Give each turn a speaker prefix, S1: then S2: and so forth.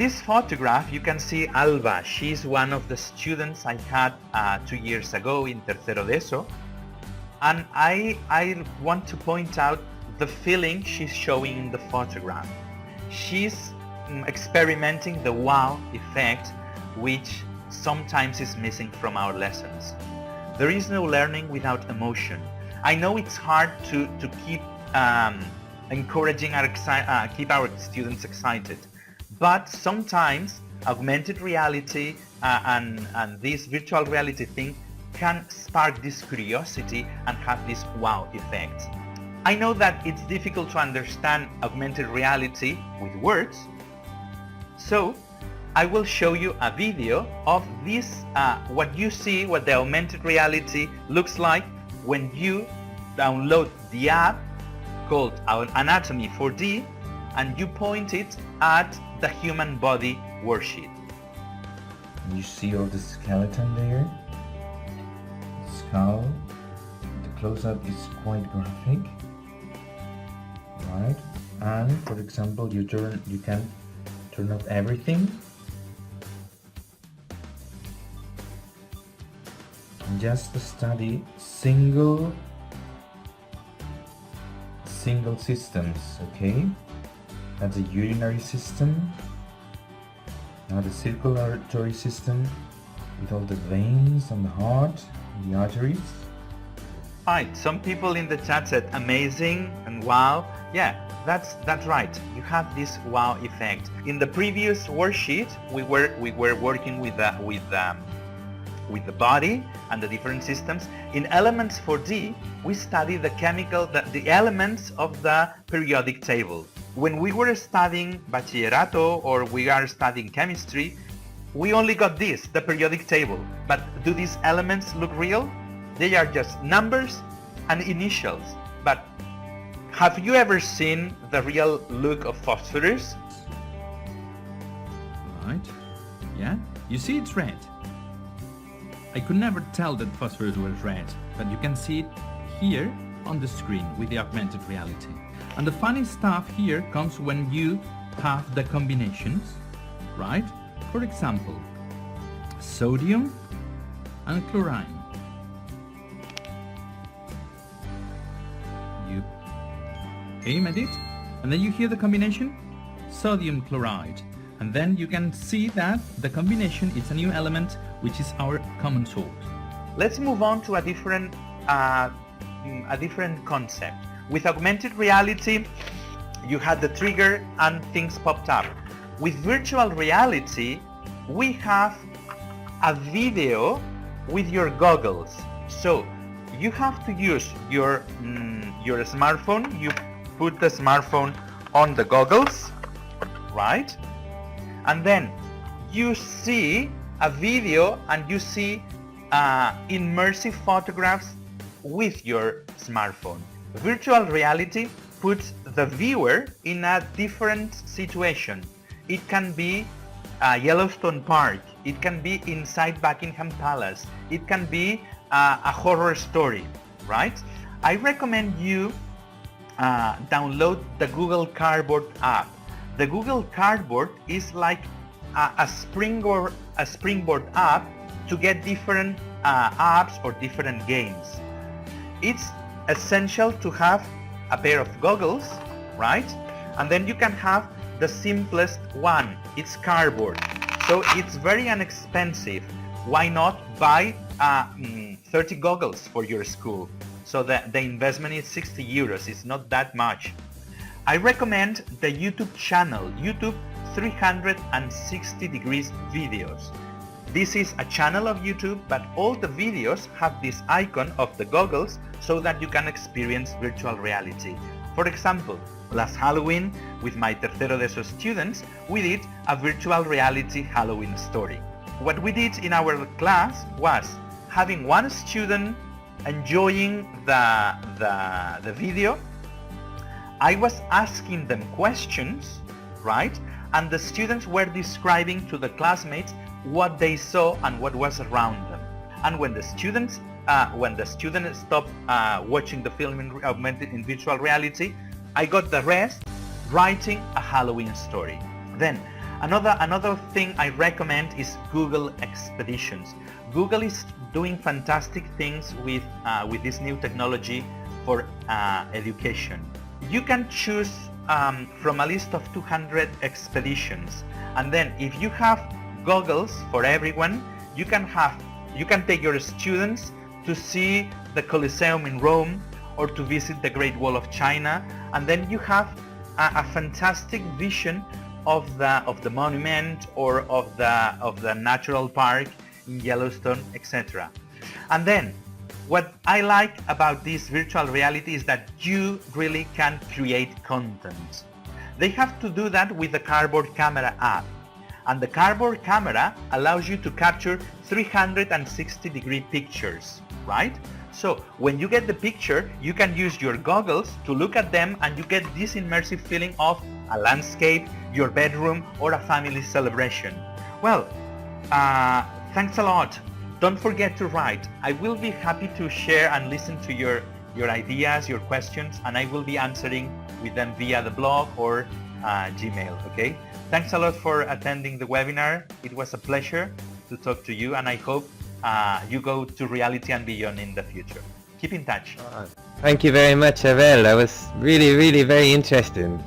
S1: this photograph you can see Alba. She's one of the students I had 2 years ago in tercero de eso, and I want to point out the feeling she's showing in the photograph. She's experimenting the wow effect, which sometimes is missing from our lessons. There is no learning without emotion. I know it's hard to keep encouraging keep our students excited, but sometimes augmented reality and this virtual reality thing can spark this curiosity and have this wow effect. I know that it's difficult to understand augmented reality with words, so I will show you a video of this, what you see, what the augmented reality looks like when you download the app called Anatomy 4D and you point it at the human body worksheet.
S2: You see all the skeleton there, the skull. The close-up is quite graphic, right? And for example, you can turn off everything and just study single systems, okay? That's the urinary system, now the circulatory system with all the veins and the heart and the arteries.
S1: Right, some people in the chat said amazing and wow. Yeah, that's right. You have this wow effect. In the previous worksheet, we were working with the body and the different systems. In Elements 4D, we study the elements of the periodic table. When we were studying bachillerato or we are studying chemistry, we only got this, the periodic table. But do these elements look real? They are just numbers and initials. But have you ever seen the real look of phosphorus?
S3: Right. Yeah. You see it's red. I could never tell that phosphorus was red, but you can see it here on the screen with the augmented reality. And the funny stuff here comes when you have the combinations, right? For example, sodium and chlorine. You aim at it, and then you hear the combination, sodium chloride. And then you can see that the combination is a new element, which is our common salt.
S1: Let's move on to a different concept. With augmented reality, you had the trigger and things popped up. With virtual reality, we have a video with your goggles. So you have to use your smartphone. You put the smartphone on the goggles, right? And then you see a video and you see immersive photographs with your smartphone. Virtual reality puts the viewer in a different situation. It can be Yellowstone Park, it can be inside Buckingham Palace, it can be a horror story, right? I recommend you download the Google Cardboard app. The Google Cardboard is like a springboard app to get different apps or different games. It's essential to have a pair of goggles, right? And then you can have the simplest one. It's cardboard. So it's very inexpensive. Why not buy 30 goggles for your school? So the investment is 60 euros. It's not that much. I recommend the YouTube channel, YouTube 360 degrees videos. This is a channel of YouTube, but all the videos have this icon of the goggles so that you can experience virtual reality. For example, last Halloween with my tercero de esos students, we did a virtual reality Halloween story. What we did in our class was having one student enjoying the video. I was asking them questions, right? And the students were describing to the classmates what they saw and what was around them. And when the students stopped watching the film in virtual reality, I got the rest writing a Halloween story. Then Another thing I recommend is Google Expeditions. Google is doing fantastic things with this new technology for education. You can choose from a list of 200 expeditions, and then if you have goggles for everyone, you can take your students to see the Colosseum in Rome or to visit the Great Wall of China, and then you have a fantastic vision of the monument or of the natural park in Yellowstone, etc. And then what I like about this virtual reality is that you really can create content. They have to do that with the Cardboard Camera app. And the Cardboard Camera allows you to capture 360-degree pictures, right? So when you get the picture, you can use your goggles to look at them, and you get this immersive feeling of a landscape, your bedroom, or a family celebration. Well, thanks a lot. Don't forget to write. I will be happy to share and listen to your ideas, your questions, and I will be answering with them via the blog or Gmail, okay? Thanks a lot for attending the webinar. It was a pleasure to talk to you, and I hope you go to reality and beyond in the future. Keep in touch.
S4: Thank you very much, Abel. That was really, really very interesting.